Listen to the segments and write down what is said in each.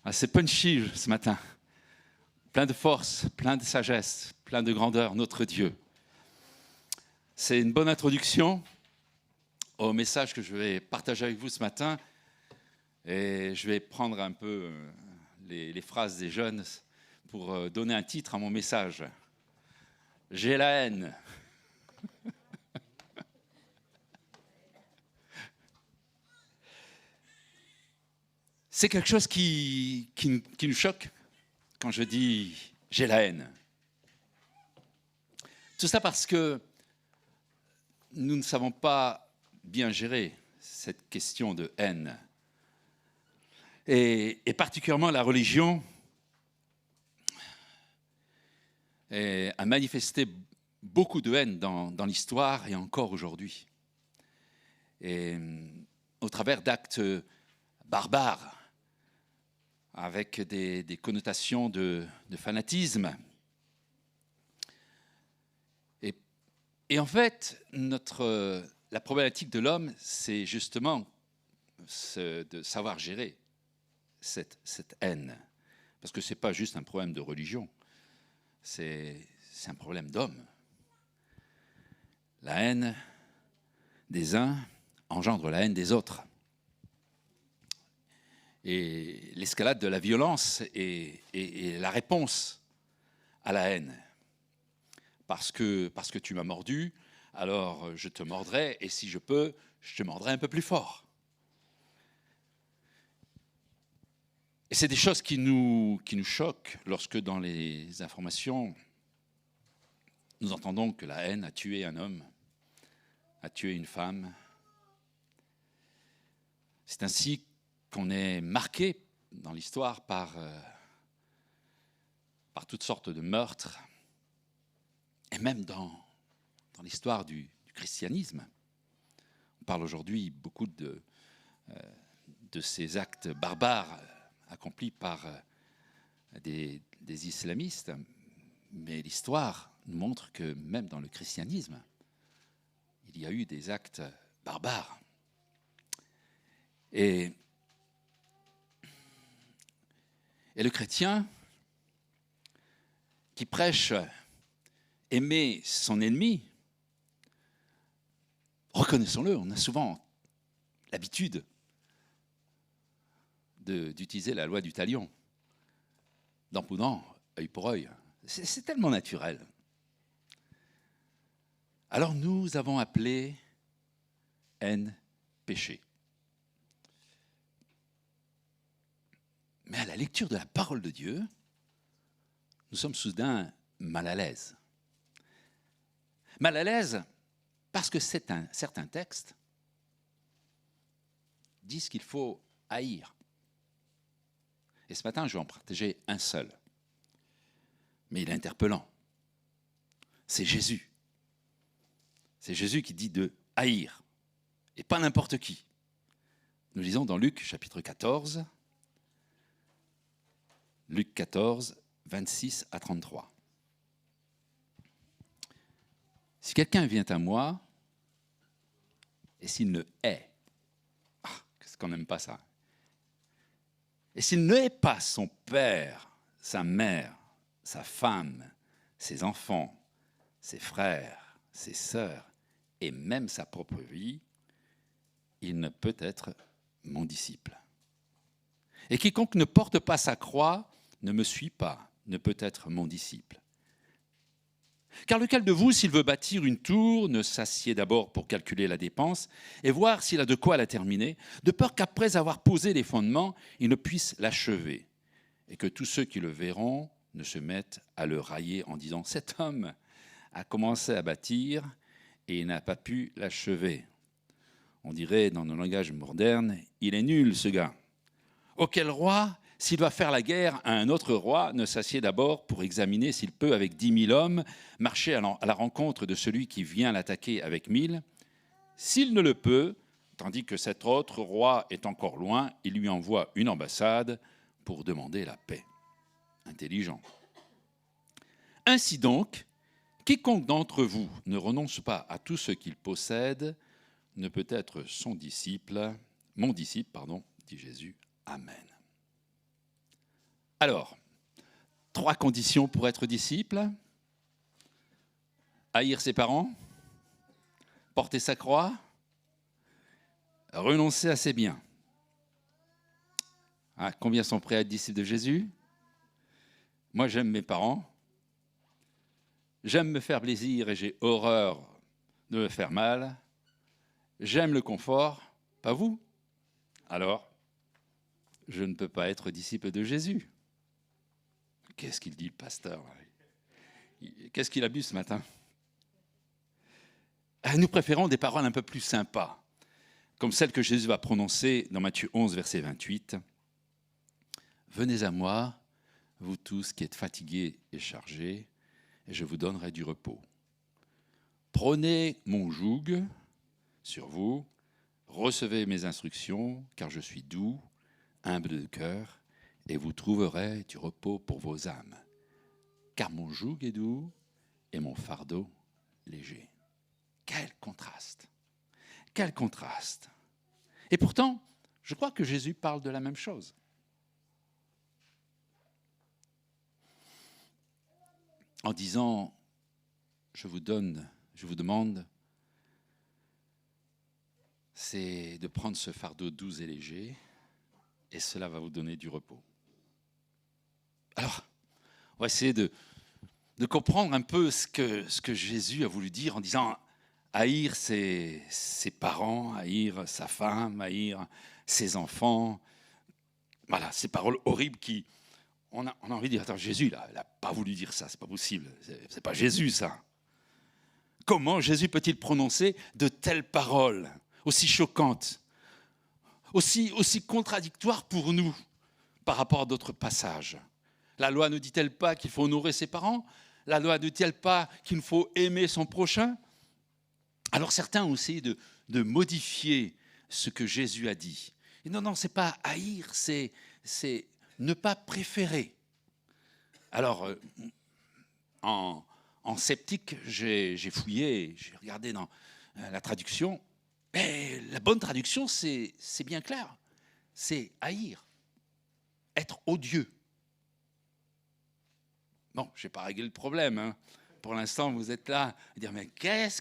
Ah, c'est punchy ce matin, plein de force, plein de sagesse, plein de grandeur, notre Dieu. C'est une bonne introduction au message que je vais partager avec vous ce matin. Et je vais prendre un peu les phrases des jeunes pour donner un titre à mon message. J'ai la haine. C'est quelque chose qui nous choque quand je dis « j'ai la haine ». Tout ça parce que nous ne savons pas bien gérer cette question de haine. Et particulièrement la religion a manifesté beaucoup de haine dans l'histoire et encore aujourd'hui. Et au travers d'actes barbares, avec des connotations de fanatisme. Et en fait, la problématique de l'homme, c'est justement de savoir gérer cette haine. Parce que ce n'est pas juste un problème de religion, c'est un problème d'homme. La haine des uns engendre la haine des autres. Et l'escalade de la violence est la réponse à la haine. Parce que tu m'as mordu, alors je te mordrai, et si je peux, je te mordrai un peu plus fort. Et c'est des choses qui nous choquent lorsque dans les informations, nous entendons que la haine a tué un homme, a tué une femme. C'est ainsi qu'on est marqué dans l'histoire par toutes sortes de meurtres, et même dans l'histoire du christianisme. On parle aujourd'hui beaucoup de ces actes barbares accomplis par des islamistes, mais l'histoire nous montre que même dans le christianisme, il y a eu des actes barbares. Et le chrétien qui prêche aimer son ennemi, reconnaissons-le, on a souvent l'habitude d'utiliser la loi du talion, dent pour dent, œil pour œil. C'est tellement naturel. Alors nous avons appelé haine péché. Mais à la lecture de la parole de Dieu, nous sommes soudain mal à l'aise. Mal à l'aise parce que certains textes disent qu'il faut haïr. Et ce matin, je vais en partager un seul. Mais il est interpellant. C'est Jésus. C'est Jésus qui dit de haïr. Et pas n'importe qui. Nous lisons dans Luc chapitre 14. Luc 14, 26 à 33. Si quelqu'un vient à moi, et s'il ne hait, qu'est-ce qu'on n'aime pas ça? Et s'il ne hait pas son père, sa mère, sa femme, ses enfants, ses frères, ses sœurs, et même sa propre vie, il ne peut être mon disciple. Et quiconque ne porte pas sa croix ne me suit pas, ne peut être mon disciple. Car lequel de vous, s'il veut bâtir une tour, ne s'assied d'abord pour calculer la dépense et voir s'il a de quoi la terminer, de peur qu'après avoir posé les fondements, il ne puisse l'achever, et que tous ceux qui le verront ne se mettent à le railler en disant « Cet homme a commencé à bâtir et il n'a pas pu l'achever. » On dirait dans nos langages modernes « Il est nul ce gars. » Auquel roi, s'il doit faire la guerre à un autre roi, ne s'assied d'abord pour examiner s'il peut, avec 10 000 hommes, marcher à la rencontre de celui qui vient l'attaquer avec 1000. S'il ne le peut, tandis que cet autre roi est encore loin, il lui envoie une ambassade pour demander la paix. Intelligent. Ainsi donc, quiconque d'entre vous ne renonce pas à tout ce qu'il possède ne peut être mon disciple, dit Jésus. Amen. Alors, 3 conditions pour être disciple. Haïr ses parents, porter sa croix, renoncer à ses biens. Ah, combien sont prêts à être disciples de Jésus? Moi, j'aime mes parents. J'aime me faire plaisir et j'ai horreur de me faire mal. J'aime le confort, pas vous. Alors, je ne peux pas être disciple de Jésus. Qu'est-ce qu'il dit, le pasteur? Qu'est-ce qu'il a bu ce matin? Nous préférons des paroles un peu plus sympas, comme celles que Jésus va prononcer dans Matthieu 11, verset 28. « Venez à moi, vous tous qui êtes fatigués et chargés, et je vous donnerai du repos. Prenez mon joug sur vous, recevez mes instructions, car je suis doux, humble de cœur, et vous trouverez du repos pour vos âmes. Car mon joug est doux et mon fardeau léger. » Quel contraste! Quel contraste! Et pourtant, je crois que Jésus parle de la même chose. En disant, je vous demande, c'est de prendre ce fardeau doux et léger, et cela va vous donner du repos. Alors, on va essayer de comprendre un peu ce que Jésus a voulu dire en disant haïr ses parents, haïr sa femme, haïr ses enfants. Voilà, ces paroles horribles qui... On a envie de dire, attends, Jésus, il n'a pas voulu dire ça, c'est pas possible. C'est pas Jésus, ça. Comment Jésus peut-il prononcer de telles paroles aussi choquantes, aussi contradictoires pour nous par rapport à d'autres passages? La loi ne dit-elle pas qu'il faut honorer ses parents? La loi ne dit-elle pas qu'il faut aimer son prochain? Alors certains ont essayé de modifier ce que Jésus a dit. Et non, c'est pas haïr, c'est ne pas préférer. Alors, en sceptique, j'ai fouillé, j'ai regardé dans la traduction. Et la bonne traduction, c'est bien clair. C'est haïr, être odieux. Bon, je n'ai pas réglé le problème. Hein. Pour l'instant, vous êtes là à dire, mais qu'est-ce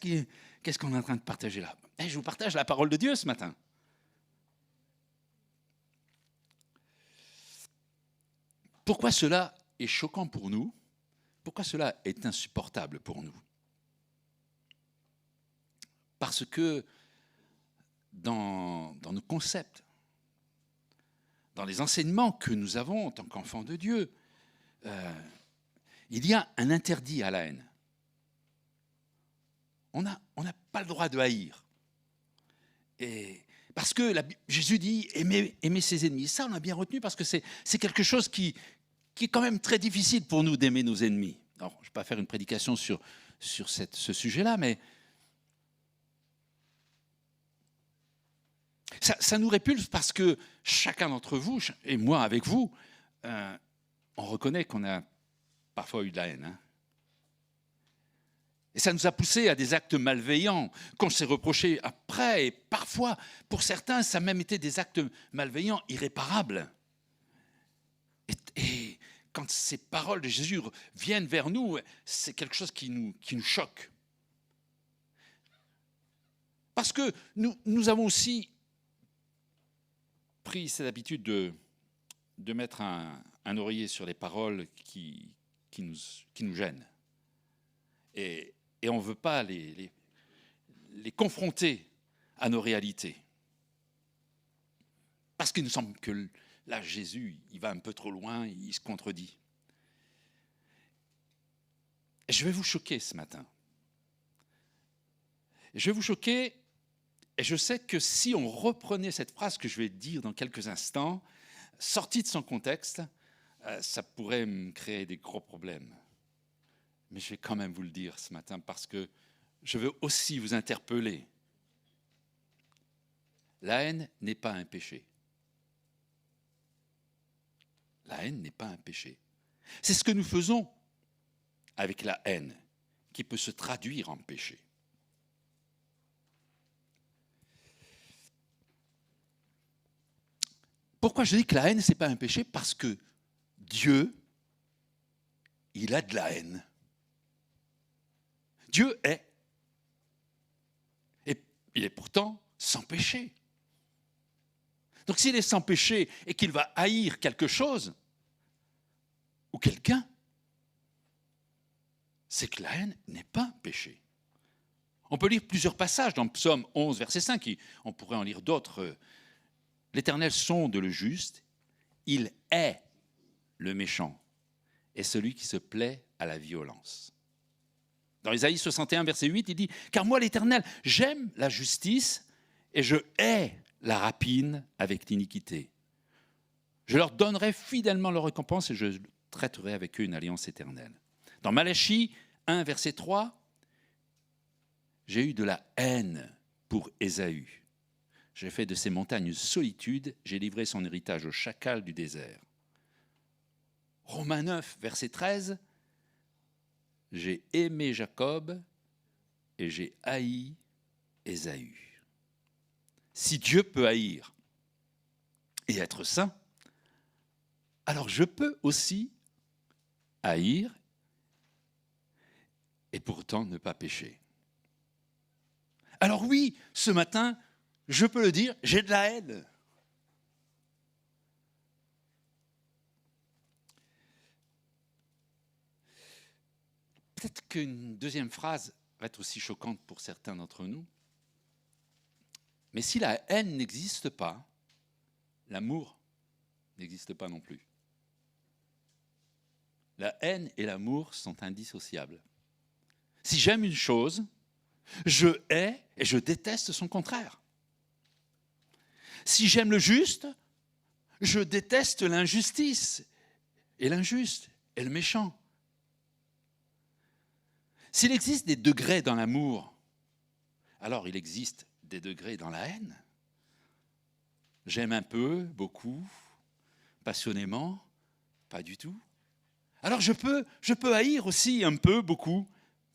qu'on est en train de partager là? Je vous partage la parole de Dieu ce matin. Pourquoi cela est choquant pour nous? Pourquoi cela est insupportable pour nous? Parce que dans nos concepts, dans les enseignements que nous avons en tant qu'enfants de Dieu, il y a un interdit à la haine. On n'a pas le droit de haïr. Et parce que Jésus dit aimer ses ennemis. Ça, on a bien retenu parce que c'est quelque chose qui est quand même très difficile pour nous d'aimer nos ennemis. Alors, je ne vais pas faire une prédication sur ce sujet-là, mais ça nous répulse parce que chacun d'entre vous, et moi avec vous, on reconnaît qu'on a parfois eu de la haine. Hein. Et ça nous a poussé à des actes malveillants qu'on s'est reprochés après. Et parfois, pour certains, ça a même été des actes malveillants irréparables. Et quand ces paroles de Jésus viennent vers nous, c'est quelque chose qui nous choque. Parce que nous avons aussi pris cette habitude de mettre un oreiller sur les paroles qui nous gênent. Et on ne veut pas les confronter à nos réalités. Parce qu'il nous semble que là, Jésus, il va un peu trop loin, il se contredit. Et je vais vous choquer ce matin. Je vais vous choquer, et je sais que si on reprenait cette phrase que je vais dire dans quelques instants, sortie de son contexte, ça pourrait me créer des gros problèmes. Mais je vais quand même vous le dire ce matin parce que je veux aussi vous interpeller. La haine n'est pas un péché. La haine n'est pas un péché. C'est ce que nous faisons avec la haine qui peut se traduire en péché. Pourquoi je dis que la haine, ce n'est pas un péché? Parce que Dieu, il a de la haine. Dieu est. Et il est pourtant sans péché. Donc s'il est sans péché et qu'il va haïr quelque chose ou quelqu'un, c'est que la haine n'est pas un péché. On peut lire plusieurs passages dans Psaume 11, verset 5, on pourrait en lire d'autres. L'Éternel sonde le juste, il hait le méchant et celui qui se plaît à la violence. Dans Isaïe 61, verset 8, il dit « Car moi, l'Éternel, j'aime la justice et je hais la rapine avec l'iniquité. Je leur donnerai fidèlement leur récompense et je traiterai avec eux une alliance éternelle. » Dans Malachie 1, verset 3, « J'ai eu de la haine pour Ésaü. J'ai fait de ces montagnes une solitude, j'ai livré son héritage au chacal du désert. » Romains 9, verset 13, « J'ai aimé Jacob et j'ai haï Ésaü. » Si Dieu peut haïr et être saint, alors je peux aussi haïr et pourtant ne pas pécher. Alors oui, ce matin, je peux le dire, j'ai de la haine. Peut-être qu'une deuxième phrase va être aussi choquante pour certains d'entre nous. Mais si la haine n'existe pas, l'amour n'existe pas non plus. La haine et l'amour sont indissociables. Si j'aime une chose, je hais et je déteste son contraire. Si j'aime le juste, je déteste l'injustice et l'injuste et le méchant. S'il existe des degrés dans l'amour, alors il existe des degrés dans la haine. J'aime un peu, beaucoup, passionnément, pas du tout. Alors je peux haïr aussi un peu, beaucoup,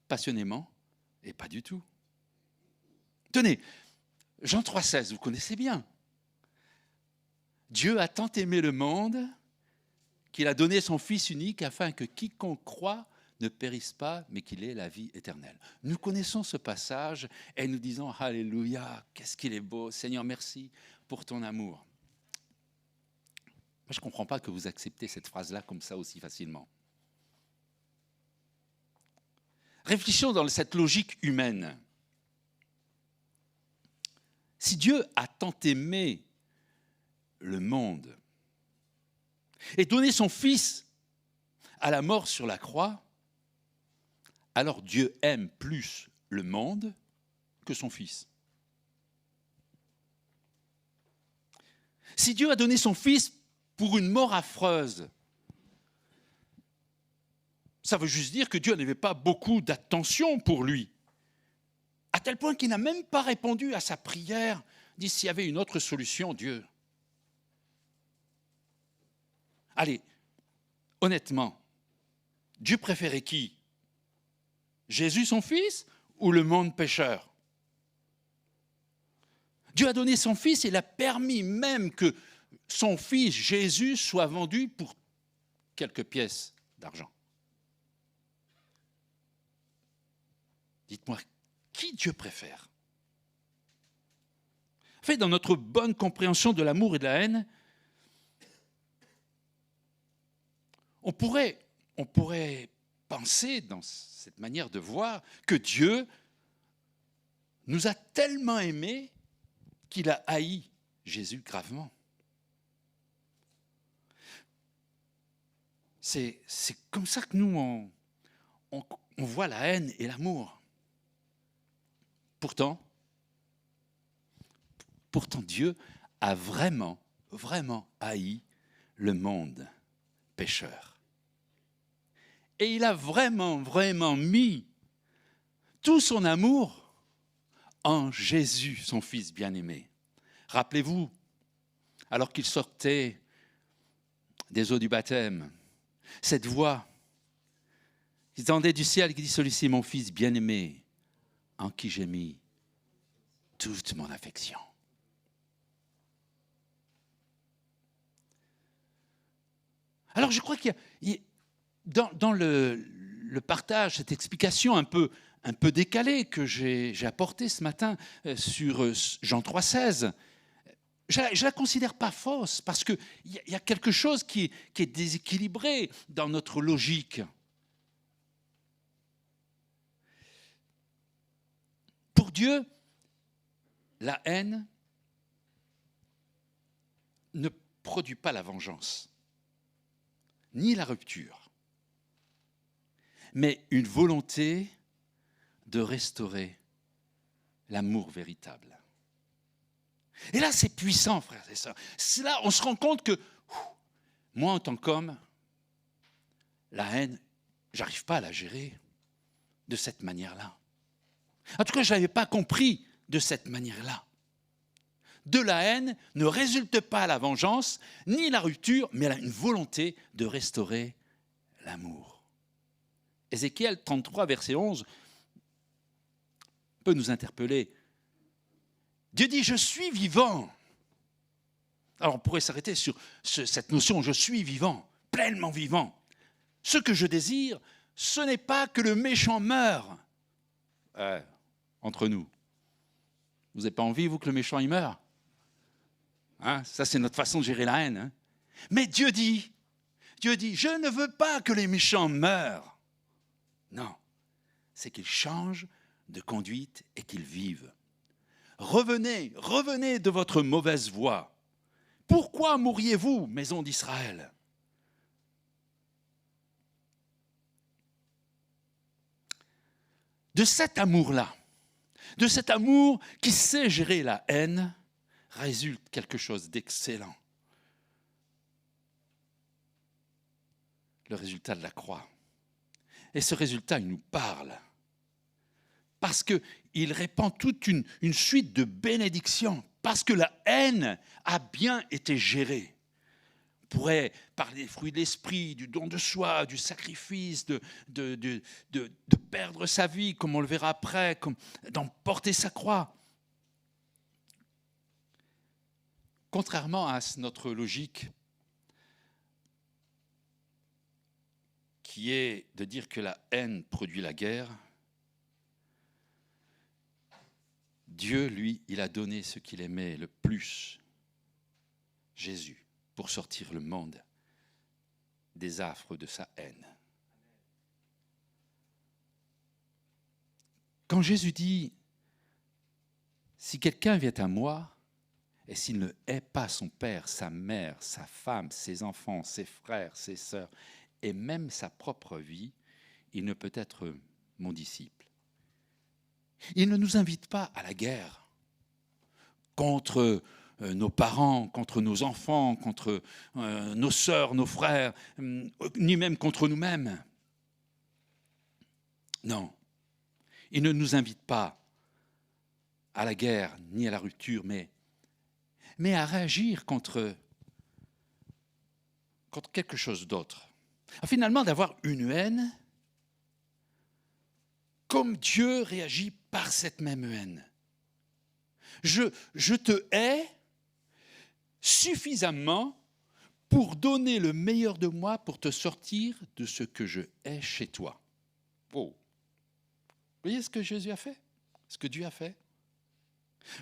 passionnément, et pas du tout. Tenez, Jean 3,16, vous connaissez bien. Dieu a tant aimé le monde qu'il a donné son Fils unique afin que quiconque croit ne périsse pas, mais qu'il ait la vie éternelle. Nous connaissons ce passage et nous disons « Alléluia, qu'est-ce qu'il est beau, Seigneur, merci pour ton amour. » Moi, je ne comprends pas que vous acceptez cette phrase-là comme ça aussi facilement. Réfléchissons dans cette logique humaine. Si Dieu a tant aimé le monde et donné son Fils à la mort sur la croix, alors Dieu aime plus le monde que son Fils. Si Dieu a donné son Fils pour une mort affreuse, ça veut juste dire que Dieu n'avait pas beaucoup d'attention pour lui, à tel point qu'il n'a même pas répondu à sa prière, dit s'il y avait une autre solution, Dieu. Allez, honnêtement, Dieu préférait qui? Jésus son Fils ou le monde pécheur? Dieu a donné son Fils et il a permis même que son Fils Jésus soit vendu pour quelques pièces d'argent. Dites-moi, qui Dieu préfère? En fait, dans notre bonne compréhension de l'amour et de la haine, on pourrait penser dans cette manière de voir que Dieu nous a tellement aimés qu'il a haï Jésus gravement. C'est comme ça que nous, on voit la haine et l'amour. Pourtant, Dieu a vraiment, vraiment haï le monde pécheur. Et il a vraiment, vraiment mis tout son amour en Jésus, son Fils bien-aimé. Rappelez-vous, alors qu'il sortait des eaux du baptême, cette voix qui tendait du ciel, qui dit « Celui-ci est mon Fils bien-aimé, en qui j'ai mis toute mon affection. » Alors je crois qu'il y a dans le partage, cette explication un peu décalée que j'ai apportée ce matin sur Jean 3,16, je ne la considère pas fausse, parce qu'il y a quelque chose qui est déséquilibré dans notre logique. Pour Dieu, la haine ne produit pas la vengeance, ni la rupture, mais une volonté de restaurer l'amour véritable. Et là, c'est puissant, frères et sœurs. Là, on se rend compte que, moi, en tant qu'homme, la haine, j'arrive pas à la gérer de cette manière-là. En tout cas, je n'avais pas compris de cette manière-là. De la haine ne résulte pas la vengeance, ni la rupture, mais une volonté de restaurer l'amour. Ézéchiel 33, verset 11, peut nous interpeller. Dieu dit « Je suis vivant ». Alors on pourrait s'arrêter sur cette notion « je suis vivant », pleinement vivant. Ce que je désire, ce n'est pas que le méchant meure. Entre nous, vous n'avez pas envie, vous, que le méchant il meure, hein? Ça, c'est notre façon de gérer la haine. Hein? Mais Dieu dit, je ne veux pas que les méchants meurent. Non, c'est qu'ils changent de conduite et qu'ils vivent. Revenez de votre mauvaise voie. Pourquoi mourriez-vous, maison d'Israël ? De cet amour-là, de cet amour qui sait gérer la haine, résulte quelque chose d'excellent. Le résultat de la croix. Et ce résultat, il nous parle. Parce qu'il répand toute une suite de bénédictions. Parce que la haine a bien été gérée. On pourrait parler des fruits de l'esprit, du don de soi, du sacrifice, de perdre sa vie, comme on le verra après, d'emporter sa croix. Contrairement à notre logique, qui est de dire que la haine produit la guerre, Dieu, lui, il a donné ce qu'il aimait le plus, Jésus, pour sortir le monde des affres de sa haine. Quand Jésus dit « Si quelqu'un vient à moi, et s'il ne hait pas son père, sa mère, sa femme, ses enfants, ses frères, ses sœurs, et même sa propre vie, il ne peut être mon disciple. » Il ne nous invite pas à la guerre contre nos parents, contre nos enfants, contre nos sœurs, nos frères, ni même contre nous-mêmes. Non, il ne nous invite pas à la guerre ni à la rupture, mais à réagir contre quelque chose d'autre. Finalement, d'avoir une haine comme Dieu réagit par cette même haine. Je te hais suffisamment pour donner le meilleur de moi pour te sortir de ce que je hais chez toi. Oh. Vous voyez ce que Jésus a fait? Ce que Dieu a fait?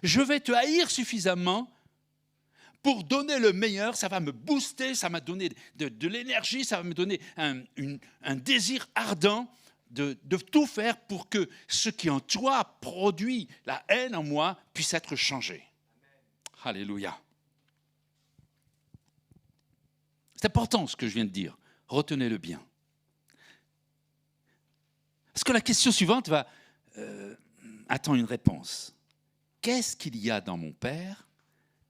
Je vais te haïr suffisamment pour donner le meilleur, ça va me booster, ça va me donner de l'énergie, ça va me donner un désir ardent de tout faire pour que ce qui en toi produit la haine en moi puisse être changé. Amen. Alléluia. C'est important ce que je viens de dire. Retenez-le bien. Parce que la question suivante attend une réponse. Qu'est-ce qu'il y a dans mon père,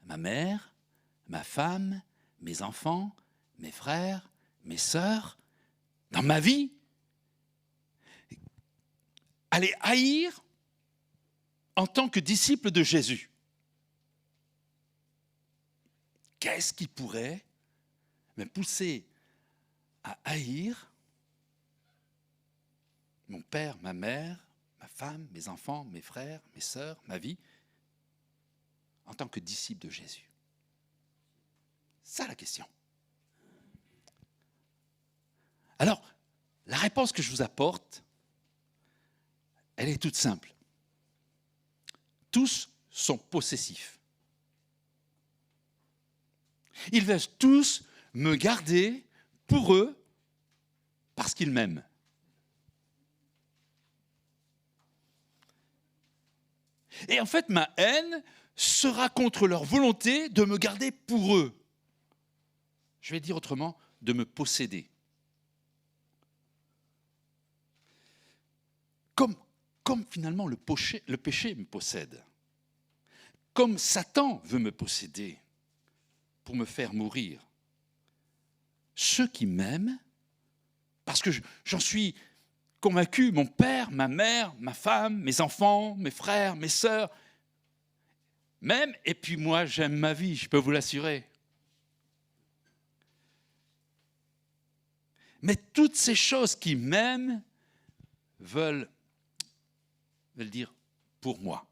ma mère, ma femme, mes enfants, mes frères, mes sœurs, dans ma vie, à les haïr en tant que disciple de Jésus? Qu'est-ce qui pourrait me pousser à haïr mon père, ma mère, ma femme, mes enfants, mes frères, mes sœurs, ma vie, en tant que disciple de Jésus? Ça la question. Alors, la réponse que je vous apporte, elle est toute simple. Tous sont possessifs. Ils veulent tous me garder pour eux parce qu'ils m'aiment. Et en fait, ma haine sera contre leur volonté de me garder pour eux. Je vais dire autrement, de me posséder. Comme finalement le péché me possède. Comme Satan veut me posséder pour me faire mourir. Ceux qui m'aiment, parce que j'en suis convaincu, mon père, ma mère, ma femme, mes enfants, mes frères, mes sœurs, même, et puis moi j'aime ma vie, je peux vous l'assurer. Mais toutes ces choses qui m'aiment veulent dire pour moi.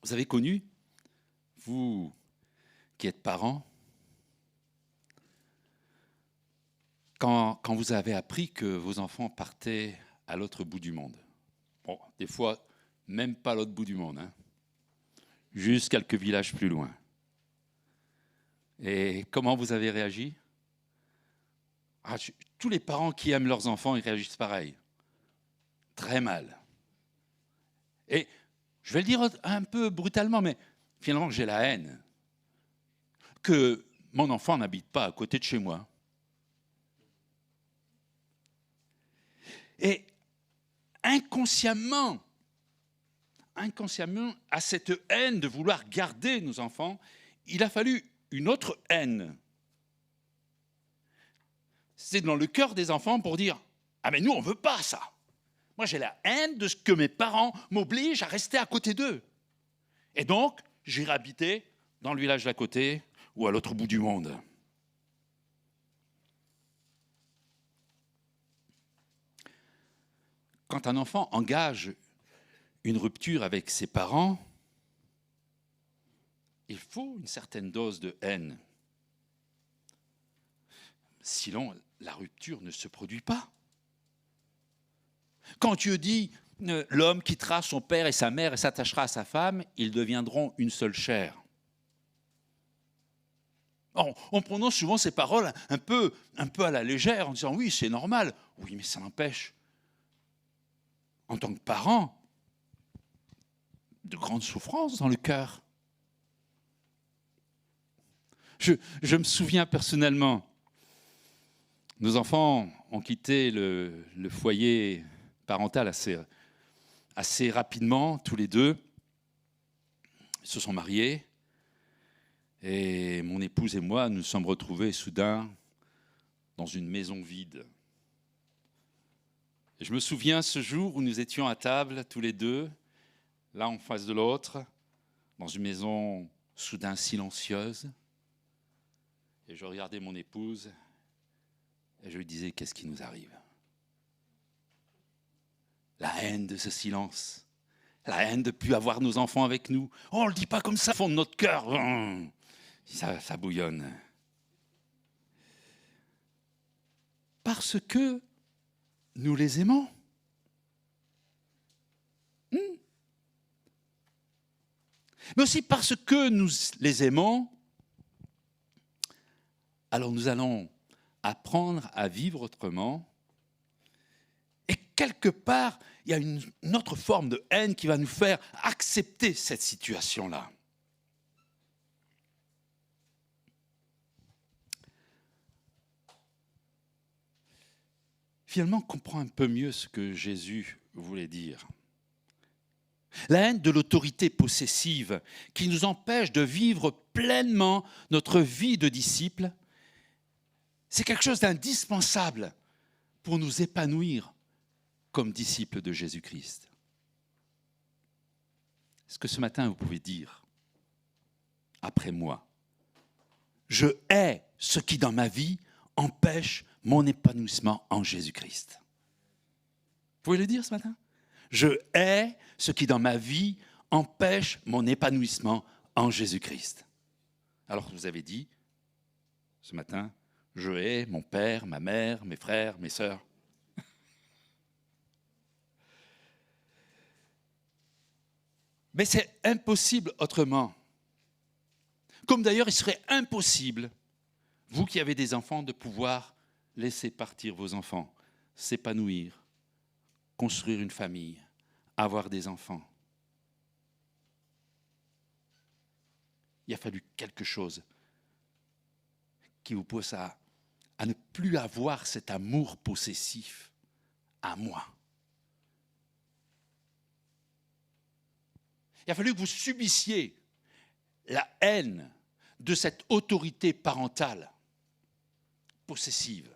Vous avez connu, vous qui êtes parents, quand vous avez appris que vos enfants partaient à l'autre bout du monde. Bon, des fois, même pas à l'autre bout du monde, hein. Juste quelques villages plus loin. Et comment vous avez réagi? Tous les parents qui aiment leurs enfants, ils réagissent pareil. Très mal. Et je vais le dire un peu brutalement, mais finalement, j'ai la haine que mon enfant n'habite pas à côté de chez moi. Et inconsciemment, à cette haine de vouloir garder nos enfants, il a fallu une autre haine. C'est dans le cœur des enfants pour dire « Ah mais nous, on ne veut pas ça !» Moi, j'ai la haine de ce que mes parents m'obligent à rester à côté d'eux. Et donc, j'irai habiter dans le village d'à côté ou à l'autre bout du monde. Quand un enfant engage une rupture avec ses parents, il faut une certaine dose de haine. Sinon, la rupture ne se produit pas. Quand Dieu dit « l'homme quittera son père et sa mère et s'attachera à sa femme, ils deviendront une seule chair ». On prononce souvent ces paroles un peu à la légère, en disant « oui, c'est normal ». Oui, mais ça n'empêche, en tant que parent, de grandes souffrances dans le cœur. Je me souviens personnellement, nos enfants ont quitté le foyer parental assez rapidement, tous les deux. Ils se sont mariés. Et mon épouse et moi, nous sommes retrouvés soudain dans une maison vide. Et je me souviens ce jour où nous étions à table, tous les deux, l'un en face de l'autre, dans une maison soudain silencieuse. Et je regardais mon épouse et je lui disais, qu'est-ce qui nous arrive? La haine de ce silence, la haine de ne plus avoir nos enfants avec nous. Oh, on ne le dit pas comme ça, au fond de notre cœur. Ça bouillonne. Parce que nous les aimons. Mais aussi parce que nous les aimons, alors nous allons apprendre à vivre autrement. Et quelque part, il y a une autre forme de haine qui va nous faire accepter cette situation-là. Finalement, on comprend un peu mieux ce que Jésus voulait dire. La haine de l'autorité possessive qui nous empêche de vivre pleinement notre vie de disciple, c'est quelque chose d'indispensable pour nous épanouir comme disciples de Jésus-Christ. Est-ce que ce matin, vous pouvez dire, après moi, je hais ce qui dans ma vie empêche mon épanouissement en Jésus-Christ? Vous pouvez le dire ce matin? Je hais ce qui dans ma vie empêche mon épanouissement en Jésus-Christ. Alors vous avez dit, ce matin, je hais mon père, ma mère, mes frères, mes sœurs. Mais c'est impossible autrement. Comme d'ailleurs, il serait impossible, vous qui avez des enfants, de pouvoir laisser partir vos enfants, s'épanouir, construire une famille, avoir des enfants. Il a fallu quelque chose qui vous pousse à ne plus avoir cet amour possessif à moi. Il a fallu que vous subissiez la haine de cette autorité parentale possessive.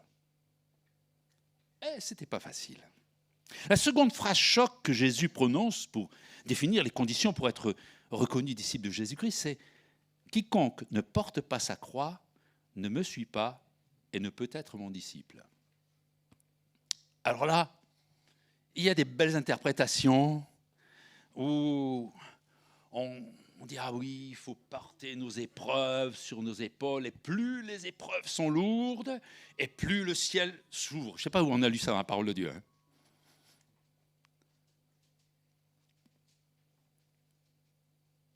Et ce n'était pas facile. La seconde phrase choc que Jésus prononce pour définir les conditions pour être reconnu disciple de Jésus-Christ, c'est « Quiconque ne porte pas sa croix ne me suit pas et ne peut être mon disciple. » Alors là, il y a des belles interprétations où on dit « Ah oui, il faut porter nos épreuves sur nos épaules, et plus les épreuves sont lourdes, et plus le ciel s'ouvre. » Je ne sais pas où on a lu ça dans la parole de Dieu. Hein.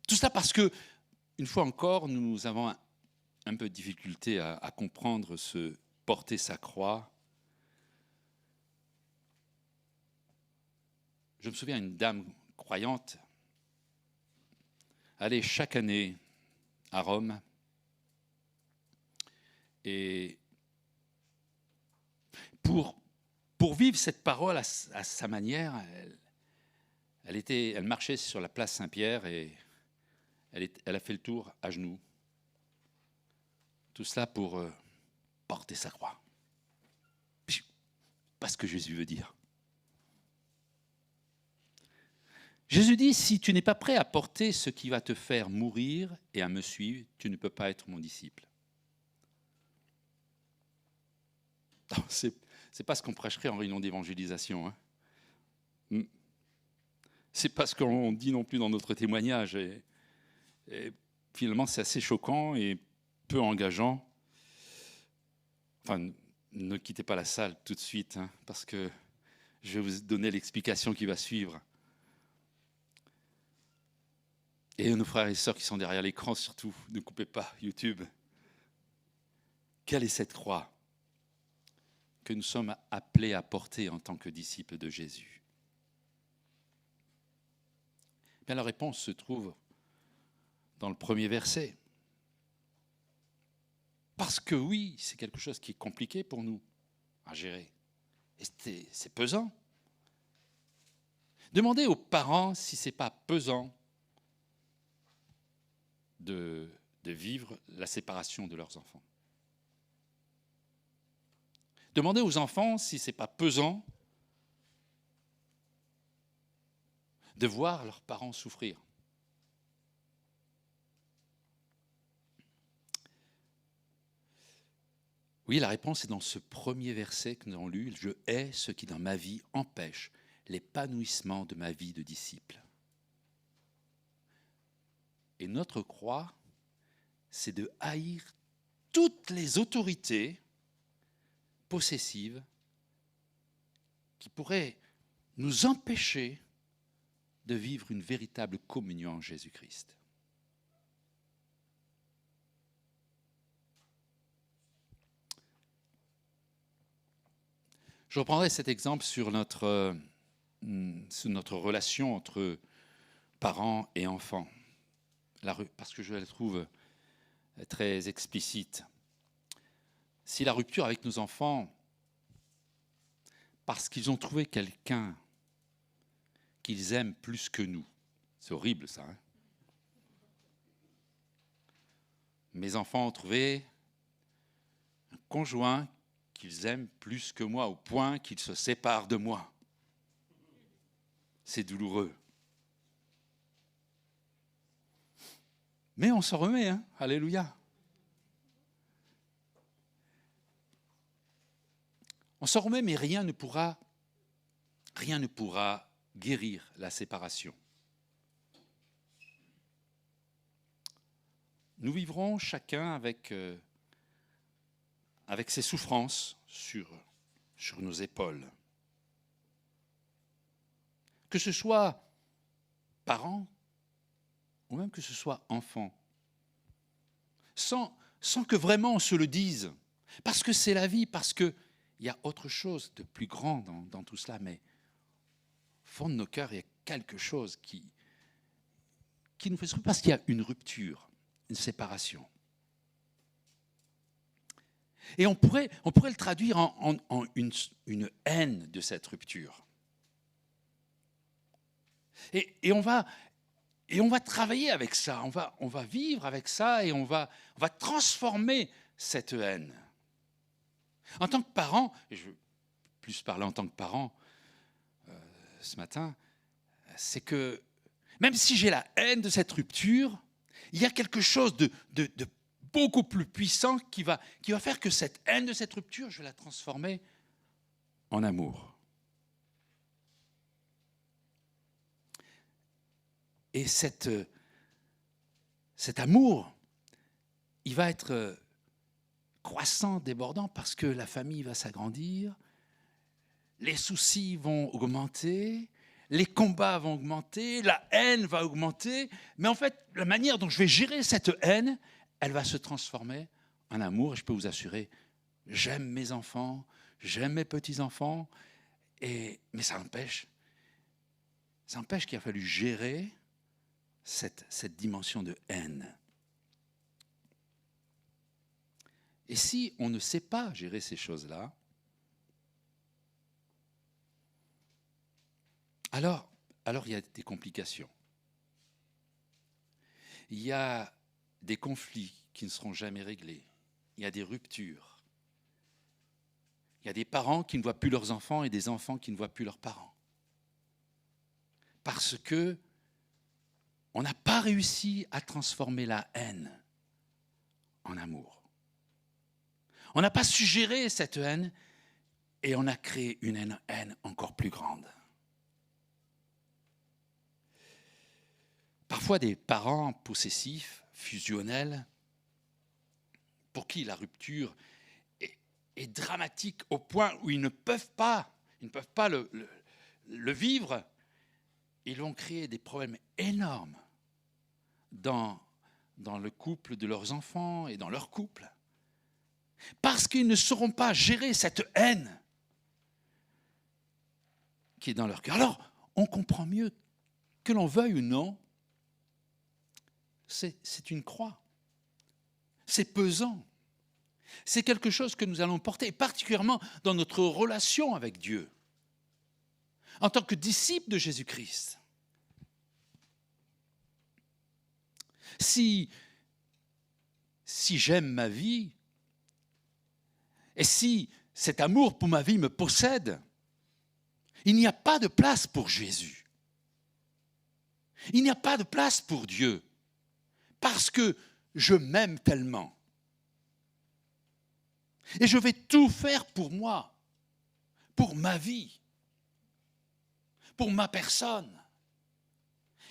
Tout ça parce que, une fois encore, nous avons un peu de difficulté à comprendre ce porter sa croix. Je me souviens d'une dame croyante allait chaque année à Rome et pour vivre cette parole à sa manière, elle marchait sur la place Saint-Pierre et elle a fait le tour à genoux. Tout cela pour porter sa croix. Pas ce que Jésus veut dire. Jésus dit, si tu n'es pas prêt à porter ce qui va te faire mourir et à me suivre, tu ne peux pas être mon disciple. C'est pas ce qu'on prêcherait en réunion d'évangélisation. Hein. C'est pas ce qu'on dit non plus dans notre témoignage. Et finalement, c'est assez choquant et peu engageant. Enfin, ne quittez pas la salle tout de suite, hein, parce que je vais vous donner l'explication qui va suivre. Et nos frères et sœurs qui sont derrière l'écran, surtout, ne coupez pas YouTube. Quelle est cette croix que nous sommes appelés à porter en tant que disciples de Jésus? Bien, la réponse se trouve dans le premier verset. Parce que oui, c'est quelque chose qui est compliqué pour nous à gérer. Et c'est pesant. Demandez aux parents si ce n'est pas pesant de vivre la séparation de leurs enfants. Demandez aux enfants si ce n'est pas pesant de voir leurs parents souffrir. Oui, la réponse est dans ce premier verset que nous avons lu. Je hais ce qui dans ma vie empêche l'épanouissement de ma vie de disciple. Et notre croix, c'est de haïr toutes les autorités possessives qui pourraient nous empêcher de vivre une véritable communion en Jésus-Christ. Je reprendrai cet exemple sur notre relation entre parents et enfants, parce que je la trouve très explicite. Si la rupture avec nos enfants, parce qu'ils ont trouvé quelqu'un qu'ils aiment plus que nous, c'est horrible ça, hein? Mes enfants ont trouvé un conjoint qu'ils aiment plus que moi, au point qu'ils se séparent de moi. C'est douloureux. Mais on s'en remet, hein? Alléluia. On s'en remet, mais rien ne pourra guérir la séparation. Nous vivrons chacun avec avec ses souffrances sur nos épaules. Que ce soit parents ou même que ce soit enfants, sans que vraiment on se le dise, parce que c'est la vie, parce qu'il y a autre chose de plus grand dans tout cela, mais au fond de nos cœurs, il y a quelque chose qui nous fait souffrir, parce qu'il y a une rupture, une séparation. Et on pourrait le traduire en une haine de cette rupture. Et on va travailler avec ça, on va vivre avec ça et on va transformer cette haine. En tant que parent, et je veux plus parler en tant que parent ce matin, c'est que même si j'ai la haine de cette rupture, il y a quelque chose de beaucoup plus puissant qui va faire que cette haine de cette rupture, je vais la transformer en amour. Et cet amour, il va être croissant, débordant, parce que la famille va s'agrandir, les soucis vont augmenter, les combats vont augmenter, la haine va augmenter, mais en fait, la manière dont je vais gérer cette haine, elle va se transformer en amour. Et je peux vous assurer, j'aime mes enfants, j'aime mes petits-enfants, mais ça empêche qu'il a fallu gérer cette dimension de haine. Et si on ne sait pas gérer ces choses-là, alors il y a des complications. Il y a des conflits qui ne seront jamais réglés. Il y a des ruptures. Il y a des parents qui ne voient plus leurs enfants et des enfants qui ne voient plus leurs parents. Parce que on n'a pas réussi à transformer la haine en amour. On n'a pas su gérer cette haine et on a créé une haine encore plus grande. Parfois des parents possessifs, fusionnels, pour qui la rupture est dramatique au point où ils ne peuvent pas le vivre, ils vont créer des problèmes énormes dans le couple de leurs enfants et dans leur couple. Parce qu'ils ne sauront pas gérer cette haine qui est dans leur cœur. Alors, on comprend mieux, que l'on veuille ou non, c'est une croix. C'est pesant. C'est quelque chose que nous allons porter, et particulièrement dans notre relation avec Dieu. En tant que disciples de Jésus-Christ. Si j'aime ma vie, et si cet amour pour ma vie me possède, il n'y a pas de place pour Jésus. Il n'y a pas de place pour Dieu. Parce que je m'aime tellement. Et je vais tout faire pour moi, pour ma vie, pour ma personne.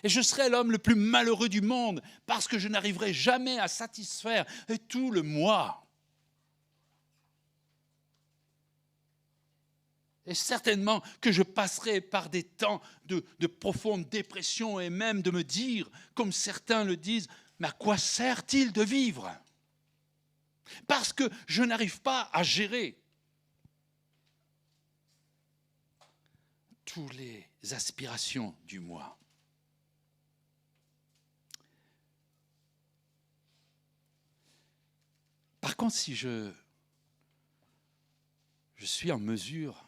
Et je serai l'homme le plus malheureux du monde parce que je n'arriverai jamais à satisfaire tout le moi. Et certainement que je passerai par des temps de profonde dépression et même de me dire, comme certains le disent, mais à quoi sert-il de vivre ? Parce que je n'arrive pas à gérer toutes les aspirations du moi. Par contre, si je suis en mesure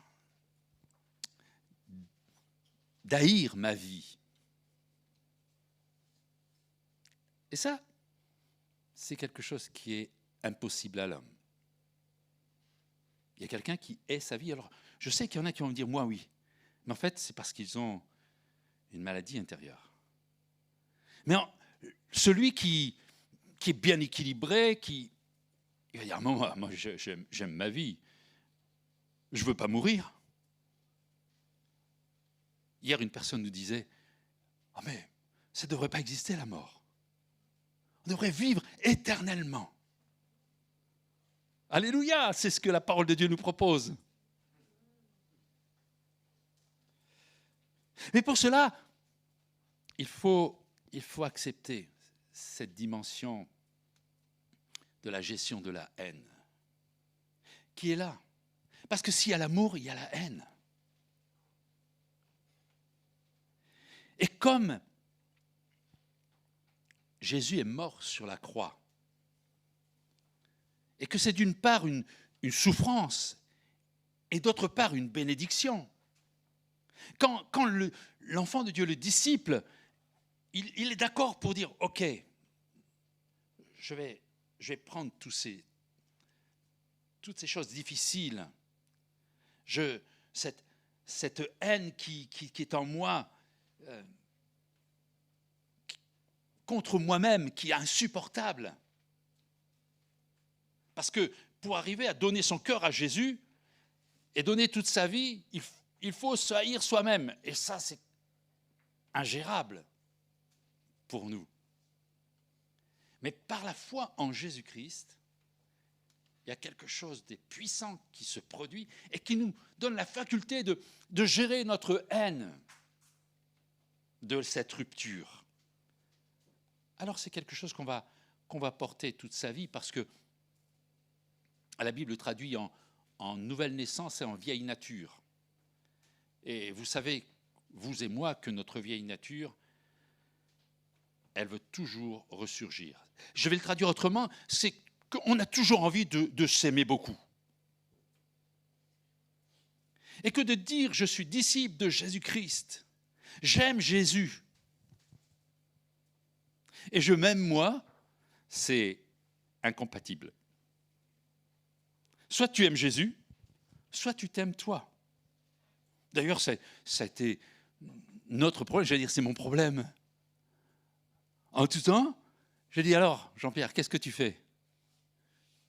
d'haïr ma vie, et ça, c'est quelque chose qui est impossible à l'homme. Il y a quelqu'un qui hait sa vie. Alors, je sais qu'il y en a qui vont me dire, moi oui. Mais en fait, c'est parce qu'ils ont une maladie intérieure. Mais celui qui est bien équilibré, il va dire, moi j'aime ma vie. Je ne veux pas mourir. Hier, une personne nous disait, ah mais ça ne devrait pas exister la mort. On devrait vivre éternellement. Alléluia, c'est ce que la parole de Dieu nous propose. Mais pour cela, il faut accepter cette dimension de la gestion de la haine qui est là. Parce que s'il y a l'amour, il y a la haine. Et comme Jésus est mort sur la croix, et que c'est d'une part une souffrance, et d'autre part une bénédiction. Quand l'enfant de Dieu, le disciple, il est d'accord pour dire, ok, je vais prendre toutes ces choses difficiles, cette haine qui est en moi, contre moi-même, qui est insupportable. Parce que pour arriver à donner son cœur à Jésus et donner toute sa vie, il faut se haïr soi-même. Et ça, c'est ingérable pour nous. Mais par la foi en Jésus-Christ, il y a quelque chose de puissant qui se produit et qui nous donne la faculté de gérer notre haine de cette rupture. Alors c'est quelque chose qu'on va porter toute sa vie parce que la Bible traduit en nouvelle naissance et en vieille nature. Et vous savez, vous et moi, que notre vieille nature, elle veut toujours ressurgir. Je vais le traduire autrement, c'est qu'on a toujours envie de s'aimer beaucoup. Et que de dire « je suis disciple de Jésus-Christ », j'aime Jésus, et je m'aime moi, c'est incompatible. Soit tu aimes Jésus, soit tu t'aimes toi. D'ailleurs, ça a été notre problème, j'allais dire c'est mon problème. En tout temps, j'ai dit alors, Jean-Pierre, qu'est-ce que tu fais?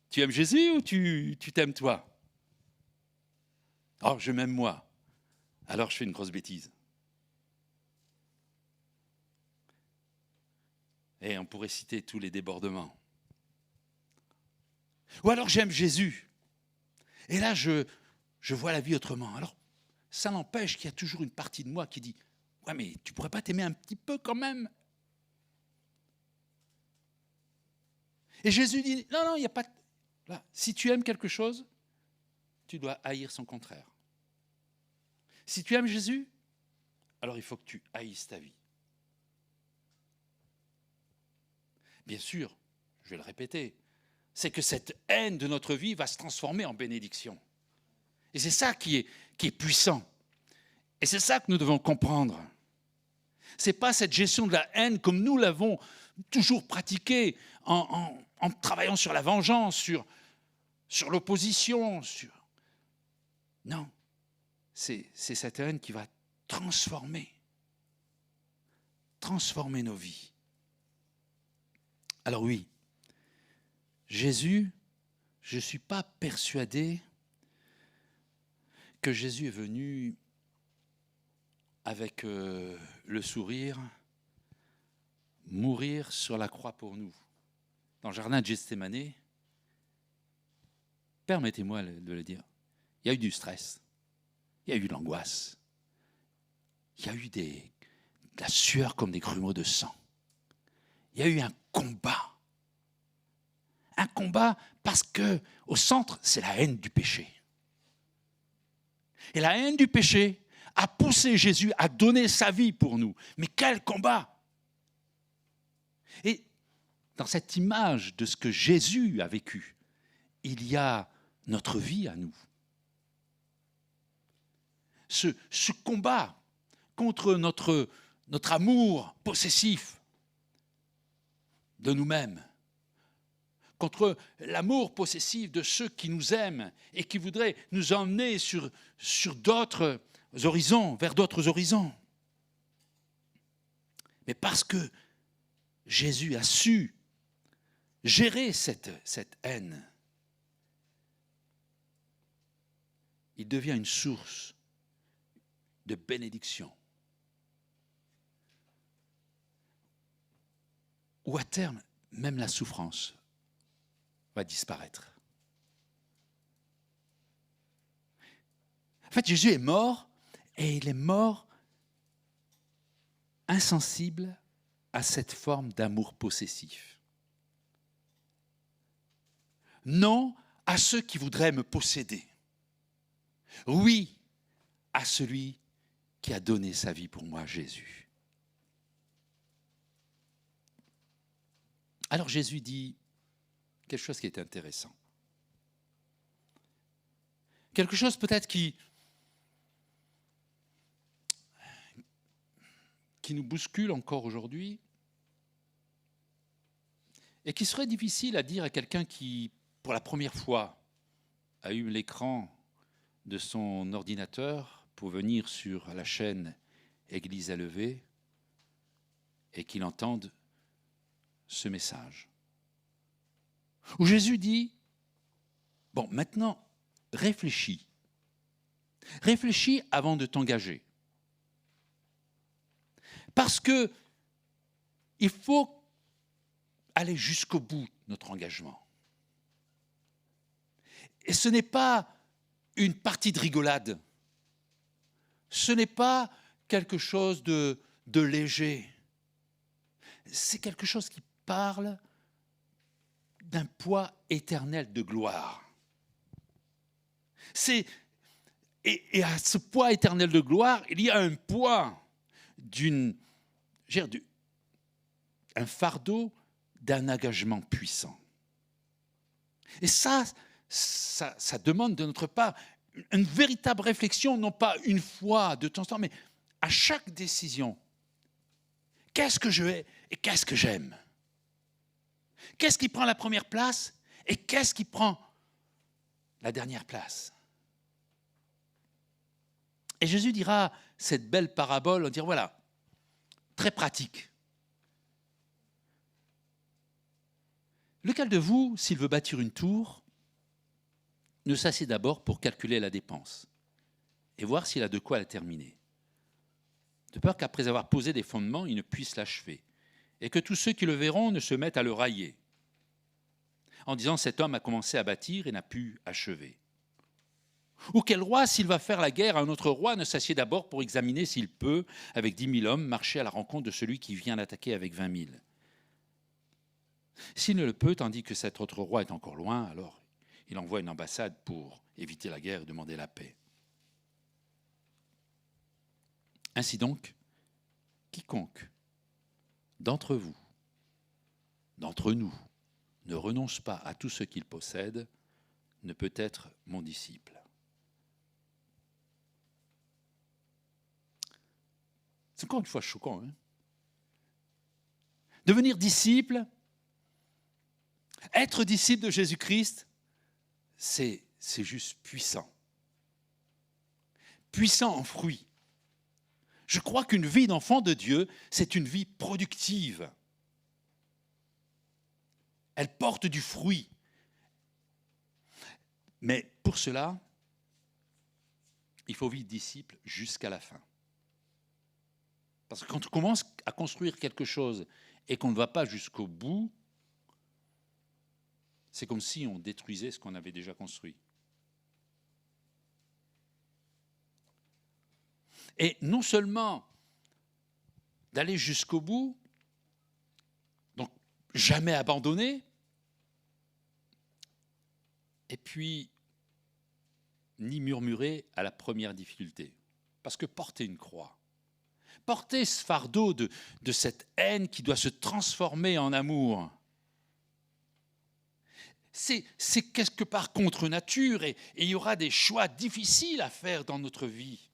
Tu aimes Jésus ou tu t'aimes toi? Oh, je m'aime moi. Alors je fais une grosse bêtise. Et on pourrait citer tous les débordements. Ou alors j'aime Jésus. Et là, je vois la vie autrement. Alors, ça n'empêche qu'il y a toujours une partie de moi qui dit « Ouais, mais tu pourrais pas t'aimer un petit peu quand même ?» Et Jésus dit « Non, non, il n'y a pas... Là, si tu aimes quelque chose, tu dois haïr son contraire. Si tu aimes Jésus, alors il faut que tu haïsses ta vie. » Bien sûr, je vais le répéter, c'est que cette haine de notre vie va se transformer en bénédiction. Et c'est ça qui est puissant. Et c'est ça que nous devons comprendre. Ce n'est pas cette gestion de la haine comme nous l'avons toujours pratiquée en travaillant sur la vengeance, sur l'opposition. Non, c'est cette haine qui va transformer nos vies. Alors oui, Jésus, je ne suis pas persuadé que Jésus est venu avec le sourire, mourir sur la croix pour nous. Dans le jardin de Gethsémani, permettez-moi de le dire, il y a eu du stress, il y a eu de l'angoisse, il y a eu de la sueur comme des grumeaux de sang. Il y a eu un combat. Un combat parce que au centre, c'est la haine du péché. Et la haine du péché a poussé Jésus à donner sa vie pour nous. Mais quel combat! Et dans cette image de ce que Jésus a vécu, il y a notre vie à nous. Ce combat contre notre amour possessif de nous-mêmes, contre l'amour possessif de ceux qui nous aiment et qui voudraient nous emmener sur d'autres horizons, vers d'autres horizons. Mais parce que Jésus a su gérer cette haine, il devient une source de bénédiction. Ou à terme, même la souffrance va disparaître. En fait, Jésus est mort, et il est mort insensible à cette forme d'amour possessif. Non à ceux qui voudraient me posséder. Oui à celui qui a donné sa vie pour moi, Jésus. Alors Jésus dit quelque chose qui est intéressant. Quelque chose peut-être qui nous bouscule encore aujourd'hui et qui serait difficile à dire à quelqu'un qui, pour la première fois, a eu l'écran de son ordinateur pour venir sur la chaîne Église à lever et qu'il entende ce message. Où Jésus dit, bon, maintenant, réfléchis. Réfléchis avant de t'engager. Parce que il faut aller jusqu'au bout de notre engagement. Et ce n'est pas une partie de rigolade. Ce n'est pas quelque chose de léger. C'est quelque chose qui parle d'un poids éternel de gloire. Et à ce poids éternel de gloire, il y a un poids un fardeau d'un engagement puissant. Et ça demande de notre part une véritable réflexion, non pas une fois de temps en temps, mais à chaque décision. Qu'est-ce que je hais et qu'est-ce que j'aime? Qu'est-ce qui prend la première place et qu'est-ce qui prend la dernière place? Et Jésus dira cette belle parabole, on dira voilà, très pratique. Lequel de vous, s'il veut bâtir une tour, ne s'assied d'abord pour calculer la dépense et voir s'il a de quoi la terminer, de peur qu'après avoir posé des fondements, il ne puisse l'achever, et que tous ceux qui le verront ne se mettent à le railler, en disant « cet homme a commencé à bâtir et n'a pu achever ». Ou quel roi, s'il va faire la guerre à un autre roi, ne s'assied d'abord pour examiner s'il peut, avec 10 000 hommes, marcher à la rencontre de celui qui vient l'attaquer avec 20 000. S'il ne le peut, tandis que cet autre roi est encore loin, alors il envoie une ambassade pour éviter la guerre et demander la paix. Ainsi donc, quiconque d'entre vous, d'entre nous, ne renonce pas à tout ce qu'il possède, ne peut être mon disciple. C'est encore une fois choquant. Devenir disciple, être disciple de Jésus-Christ, c'est juste puissant. Puissant en fruits. Je crois qu'une vie d'enfant de Dieu, c'est une vie productive. Elle porte du fruit. Mais pour cela, il faut vivre disciple jusqu'à la fin. Parce que quand on commence à construire quelque chose et qu'on ne va pas jusqu'au bout, c'est comme si on détruisait ce qu'on avait déjà construit. Et non seulement d'aller jusqu'au bout, donc jamais abandonner, et puis ni murmurer à la première difficulté. Parce que porter une croix, porter ce fardeau de cette haine qui doit se transformer en amour, c'est quelque part contre nature et il y aura des choix difficiles à faire dans notre vie.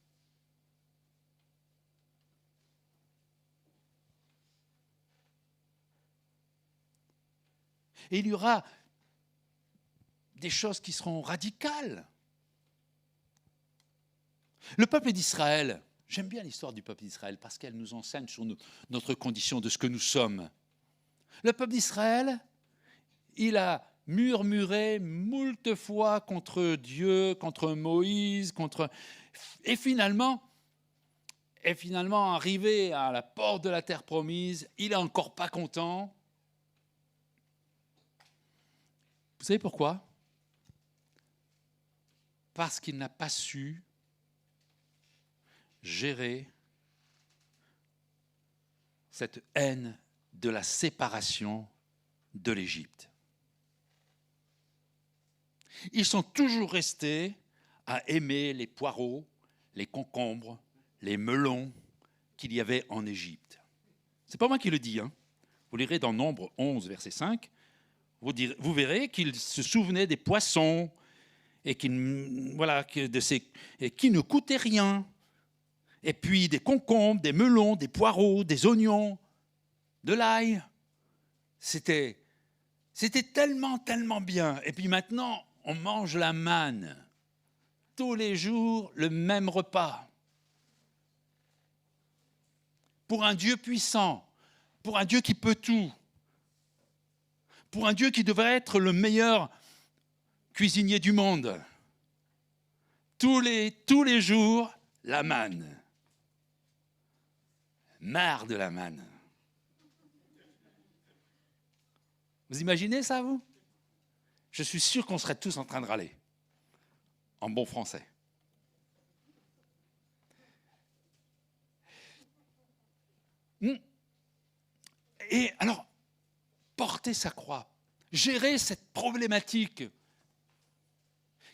Et il y aura des choses qui seront radicales. Le peuple d'Israël, j'aime bien l'histoire du peuple d'Israël parce qu'elle nous enseigne sur notre condition de ce que nous sommes. Le peuple d'Israël, il a murmuré moult fois contre Dieu, contre Moïse, et finalement arrivé à la porte de la terre promise, il n'est encore pas content. Vous savez pourquoi? Parce qu'il n'a pas su gérer cette haine de la séparation de l'Égypte. Ils sont toujours restés à aimer les poireaux, les concombres, les melons qu'il y avait en Égypte. Ce n'est pas moi qui le dis, hein. Vous lirez dans Nombre 11, verset 5, vous verrez qu'ils se souvenaient des poissons et qui ne coûtaient rien. Et puis des concombres, des melons, des poireaux, des oignons, de l'ail. C'était tellement, tellement bien. Et puis maintenant, on mange la manne. Tous les jours, le même repas. Pour un Dieu puissant, pour un Dieu qui peut tout, pour un Dieu qui devrait être le meilleur cuisinier du monde. Tous les jours, la manne. Marre de la manne. Vous imaginez ça, vous? Je suis sûr qu'on serait tous en train de râler, en bon français. Et alors, porter sa croix, gérer cette problématique,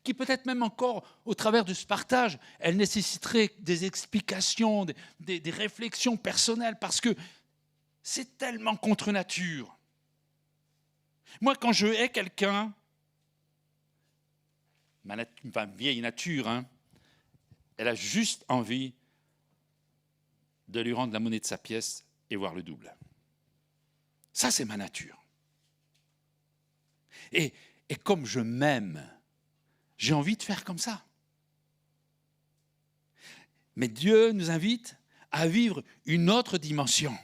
qui peut-être même encore, au travers de ce partage, elle nécessiterait des explications, des réflexions personnelles, parce que c'est tellement contre nature. Moi, quand je hais quelqu'un, ma vieille nature, hein, elle a juste envie de lui rendre la monnaie de sa pièce et voir le double. Ça, c'est ma nature. Et comme je m'aime, j'ai envie de faire comme ça. Mais Dieu nous invite à vivre une autre dimension,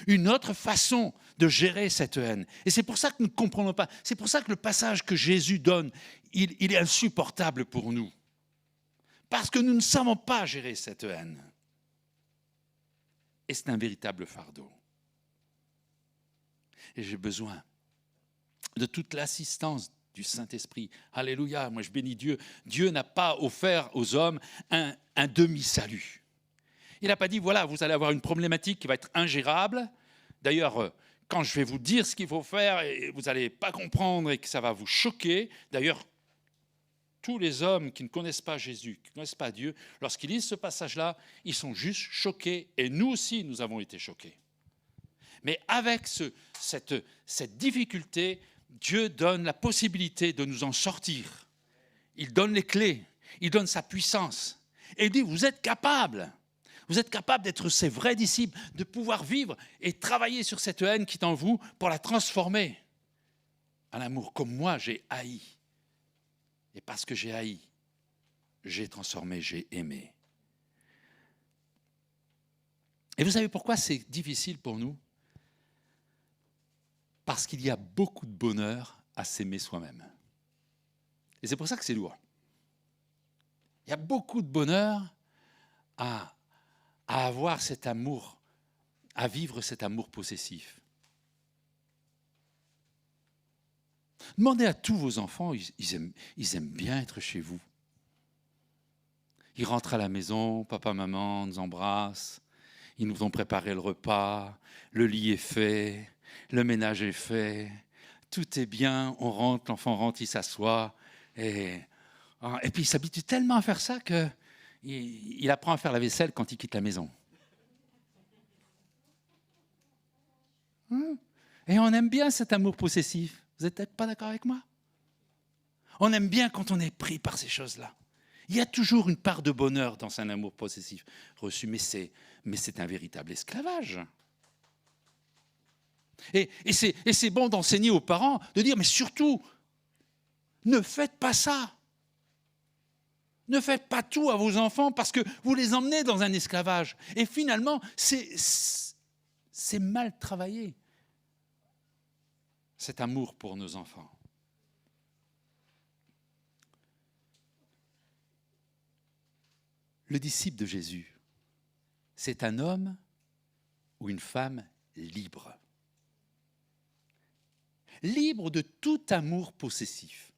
une autre façon de gérer cette haine. Et c'est pour ça que nous ne comprenons pas. C'est pour ça que le passage que Jésus donne, il est insupportable pour nous. Parce que nous ne savons pas gérer cette haine. Et c'est un véritable fardeau. Et j'ai besoin de toute l'assistance du Saint-Esprit. Alléluia, moi je bénis Dieu. Dieu n'a pas offert aux hommes un demi-salut. Il n'a pas dit, voilà, vous allez avoir une problématique qui va être ingérable. D'ailleurs, quand je vais vous dire ce qu'il faut faire, vous n'allez pas comprendre et que ça va vous choquer. D'ailleurs, tous les hommes qui ne connaissent pas Jésus, qui ne connaissent pas Dieu, lorsqu'ils lisent ce passage-là, ils sont juste choqués. Et nous aussi, nous avons été choqués. Mais avec cette difficulté, Dieu donne la possibilité de nous en sortir. Il donne les clés, il donne sa puissance. Et il dit, vous êtes capables. Vous êtes capables d'être ces vrais disciples, de pouvoir vivre et travailler sur cette haine qui est en vous pour la transformer en amour, comme moi j'ai haï. Et parce que j'ai haï, j'ai transformé, j'ai aimé. Et vous savez pourquoi c'est difficile pour nous? Parce qu'il y a beaucoup de bonheur à s'aimer soi-même. Et c'est pour ça que c'est lourd. Il y a beaucoup de bonheur à avoir cet amour, à vivre cet amour possessif. Demandez à tous vos enfants, ils aiment bien être chez vous. Ils rentrent à la maison, papa, maman nous embrassent, ils nous ont préparé le repas, le lit est fait, le ménage est fait, tout est bien, on rentre, l'enfant rentre, il s'assoit, et puis il s'habitue tellement à faire ça qu'il apprend à faire la vaisselle quand il quitte la maison. Et on aime bien cet amour possessif. Vous n'êtes peut-être pas d'accord avec moi? On aime bien quand on est pris par ces choses-là. Il y a toujours une part de bonheur dans un amour possessif reçu, mais c'est un véritable esclavage. Et c'est bon d'enseigner aux parents, de dire, mais surtout, ne faites pas ça. Ne faites pas tout à vos enfants parce que vous les emmenez dans un esclavage. Et finalement, c'est mal travaillé, cet amour pour nos enfants. Le disciple de Jésus, c'est un homme ou une femme libre. Libre de tout amour possessif.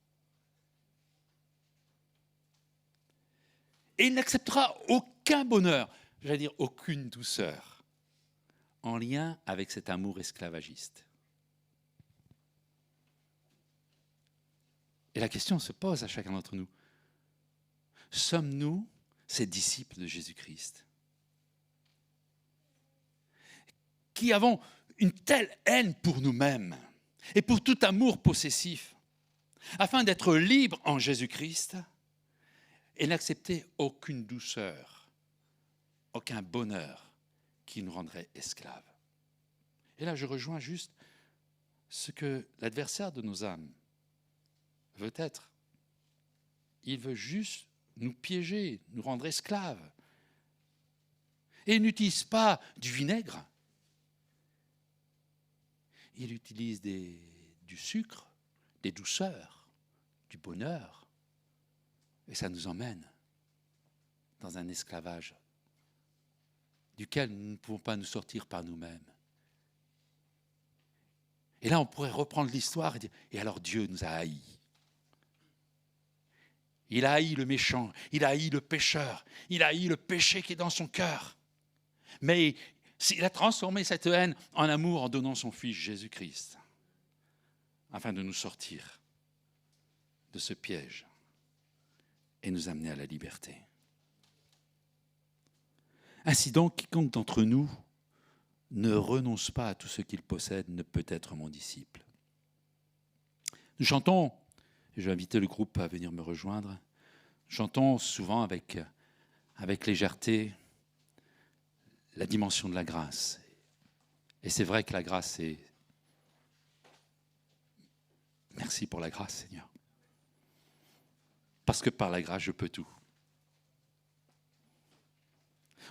Et il n'acceptera aucun bonheur, j'allais dire aucune douceur, en lien avec cet amour esclavagiste. Et la question se pose à chacun d'entre nous. Sommes-nous ces disciples de Jésus-Christ qui avons une telle haine pour nous-mêmes et pour tout amour possessif, afin d'être libres en Jésus-Christ et n'accepter aucune douceur, aucun bonheur qui nous rendrait esclaves. Et là, je rejoins juste ce que l'adversaire de nos âmes veut être. Il veut juste nous piéger, nous rendre esclaves. Et il n'utilise pas du vinaigre. Il utilise du sucre, des douceurs, du bonheur. Et ça nous emmène dans un esclavage duquel nous ne pouvons pas nous sortir par nous-mêmes. Et là, on pourrait reprendre l'histoire et dire, et alors Dieu nous a haïs. Il a haï le méchant, il a haï le pécheur, il a haï le péché qui est dans son cœur. Mais il a transformé cette haine en amour en donnant son Fils Jésus-Christ, afin de nous sortir de ce piège et nous amener à la liberté. Ainsi donc, quiconque d'entre nous ne renonce pas à tout ce qu'il possède ne peut être mon disciple. Nous chantons, et je vais inviter le groupe à venir me rejoindre, chantons souvent avec légèreté la dimension de la grâce. Et c'est vrai que la grâce, c'est... Merci pour la grâce, Seigneur. Parce que par la grâce, je peux tout.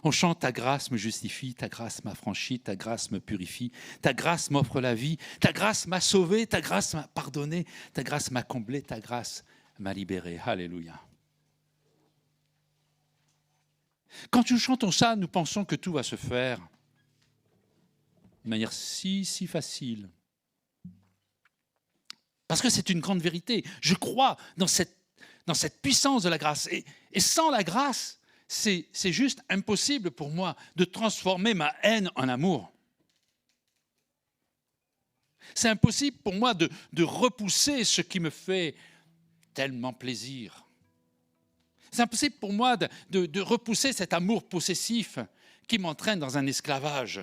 On chante « Ta grâce me justifie, ta grâce m'a franchi, ta grâce me purifie, ta grâce m'offre la vie, ta grâce m'a sauvé, ta grâce m'a pardonné, ta grâce m'a comblé, ta grâce m'a libéré. » Alléluia. Quand nous chantons ça, nous pensons que tout va se faire de manière si facile. Parce que c'est une grande vérité. Je crois dans cette puissance de la grâce. Et sans la grâce, c'est juste impossible pour moi de transformer ma haine en amour. C'est impossible pour moi de repousser ce qui me fait tellement plaisir. C'est impossible pour moi de repousser cet amour possessif qui m'entraîne dans un esclavage.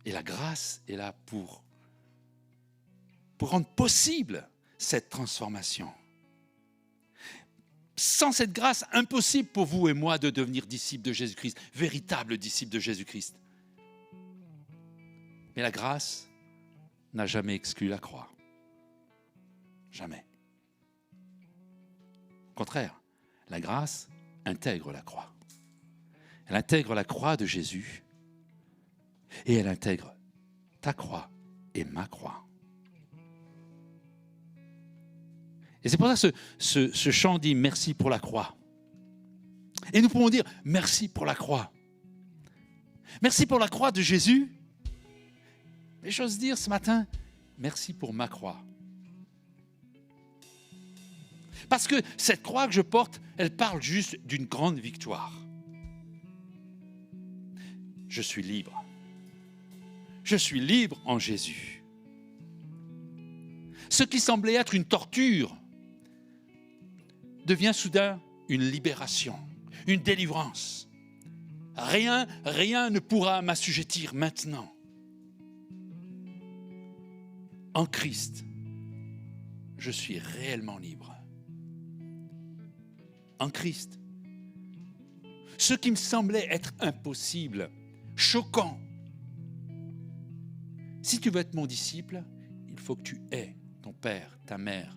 Et la grâce est là pour rendre possible cette transformation. Sans cette grâce, impossible pour vous et moi de devenir disciples de Jésus-Christ, véritables disciples de Jésus-Christ. Mais la grâce n'a jamais exclu la croix. Jamais. Au contraire, la grâce intègre la croix. Elle intègre la croix de Jésus et elle intègre ta croix et ma croix. Et c'est pour ça que ce chant dit « Merci pour la croix ». Et nous pouvons dire « Merci pour la croix ». Merci pour la croix de Jésus. Mais j'ose dire ce matin « Merci pour ma croix ». Parce que cette croix que je porte, elle parle juste d'une grande victoire. Je suis libre. Je suis libre en Jésus. Ce qui semblait être une torture devient soudain une libération, une délivrance. Rien ne pourra m'assujettir maintenant. En Christ, je suis réellement libre. En Christ, ce qui me semblait être impossible, choquant. Si tu veux être mon disciple, il faut que tu aies ton père, ta mère,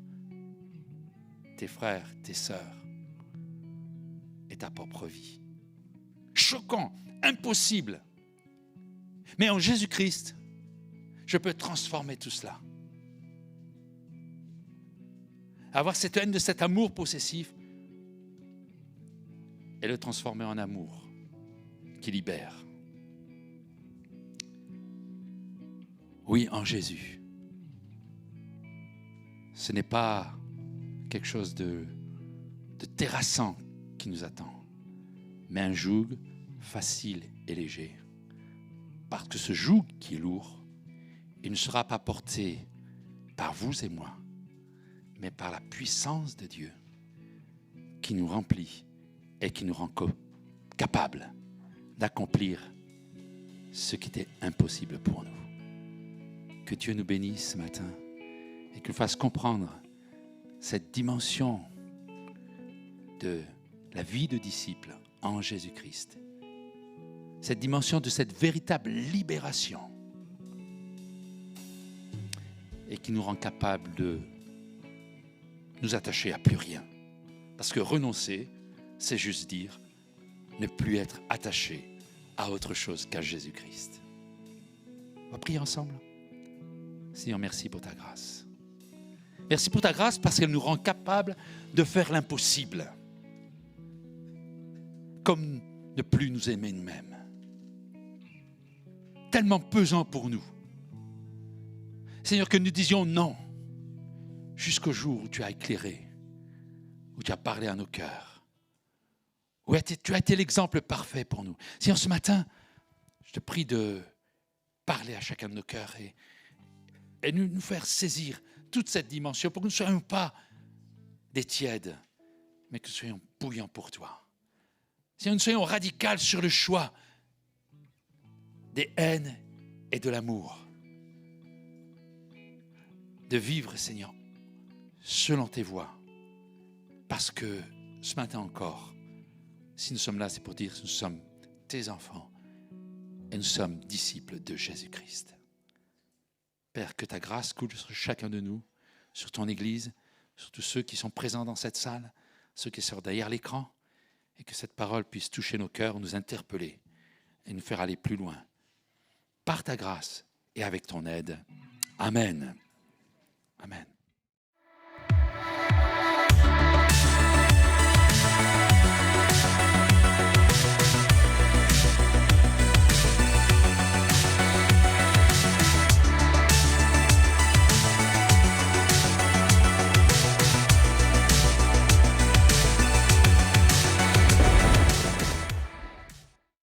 tes frères, tes sœurs et ta propre vie. Choquant, impossible. Mais en Jésus-Christ, je peux transformer tout cela. Avoir cette haine de cet amour possessif et le transformer en amour qui libère. Oui, en Jésus. Ce n'est pas quelque chose de de terrassant qui nous attend, mais un joug facile et léger. Parce que ce joug qui est lourd, il ne sera pas porté par vous et moi, mais par la puissance de Dieu qui nous remplit et qui nous rend capables d'accomplir ce qui était impossible pour nous. Que Dieu nous bénisse ce matin et qu'il nous fasse comprendre cette dimension de la vie de disciple en Jésus-Christ. Cette dimension de cette véritable libération et qui nous rend capables de nous attacher à plus rien. Parce que renoncer, c'est juste dire ne plus être attaché à autre chose qu'à Jésus-Christ. On va prier ensemble. Seigneur, merci pour ta grâce. Merci pour ta grâce parce qu'elle nous rend capables de faire l'impossible. Comme ne plus nous aimer nous-mêmes. Tellement pesant pour nous. Seigneur, que nous disions non jusqu'au jour où tu as éclairé, où tu as parlé à nos cœurs, où tu as été l'exemple parfait pour nous. Seigneur, ce matin, je te prie de parler à chacun de nos cœurs et nous faire saisir toute cette dimension pour que nous ne soyons pas des tièdes, mais que nous soyons bouillants pour toi. Seigneur, nous soyons radicaux sur le choix des haines et de l'amour. De vivre, Seigneur, selon tes voies. Parce que ce matin encore, si nous sommes là, c'est pour dire que nous sommes tes enfants et nous sommes disciples de Jésus-Christ. Père, que ta grâce coule sur chacun de nous, sur ton Église, sur tous ceux qui sont présents dans cette salle, ceux qui sont derrière l'écran, et que cette parole puisse toucher nos cœurs, nous interpeller et nous faire aller plus loin. Par ta grâce et avec ton aide. Amen. Amen.